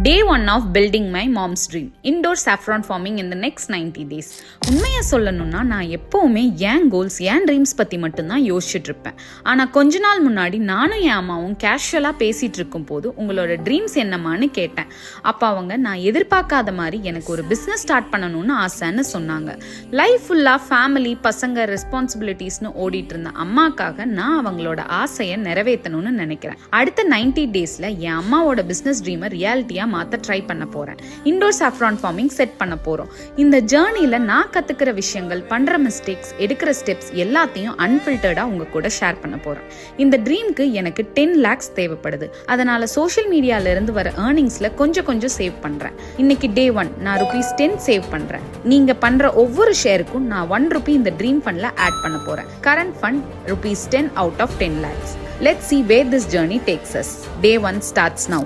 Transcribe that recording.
Day 1 of building my mom's dream. Indoor saffron farming in the next 90 days. உண்மையை சொல்லணும்னா நான் எப்போவுமே ஏன் கோல்ஸ் ஏன் ட்ரீம்ஸ் பற்றி மட்டும்தான் யோசிச்சுட்டு இருப்பேன். ஆனால் கொஞ்ச நாள் முன்னாடி நானும் என் அம்மாவும் கேஷுவலாக பேசிகிட்டு இருக்கும் போது உங்களோட ட்ரீம்ஸ் என்னமான்னு கேட்டேன். அப்போ அவங்க நான் எதிர்பார்க்காத மாதிரி எனக்கு ஒரு பிஸ்னஸ் ஸ்டார்ட் பண்ணணும்னு ஆசைன்னு சொன்னாங்க. லைஃப் ஃபுல்லாக ஃபேமிலி பசங்க ரெஸ்பான்சிபிலிட்டிஸ்னு ஓடிட்டு இருந்த அம்மாக்காக நான் அவங்களோட ஆசையை நிறைவேற்றணும்னு நினைக்கிறேன். அடுத்த 90 டேஸில் என் அம்மாவோட பிஸ்னஸ் ட்ரீமை ரியாலிட்டியாக மாத்த ட்ரை பண்ண போறேன். இண்டோர் சாஃப்ரான் ஃபார்மிங் செட் பண்ண போறோம். இந்த ஜர்னில நான் கத்துக்கிற விஷயங்கள், பண்ற மிஸ்டேக்ஸ், எடுக்கிற ஸ்டெப்ஸ் எல்லாத்தையும் அன்ஃபில்டர்டா உங்க கூட ஷேர் பண்ண போறேன். இந்த ட்ரீம்க்கு எனக்கு 10 lakhs தேவைப்படுது. அதனால சோஷியல் மீடியால இருந்து வர ஏர்னிங்ஸ்ல கொஞ்சம் சேவ் பண்றேன். இன்னைக்கு டே 1 நான் ₹10 சேவ் பண்றேன். நீங்க பண்ற ஒவ்வொரு ஷேருக்கும் நான் ₹1 இந்த ட்ரீம் ஃபண்ட்ல ஆட் பண்ண போறேன். Current fund ₹10 out of 10 lakhs. Let's see where this journey takes us. Day 1 starts now.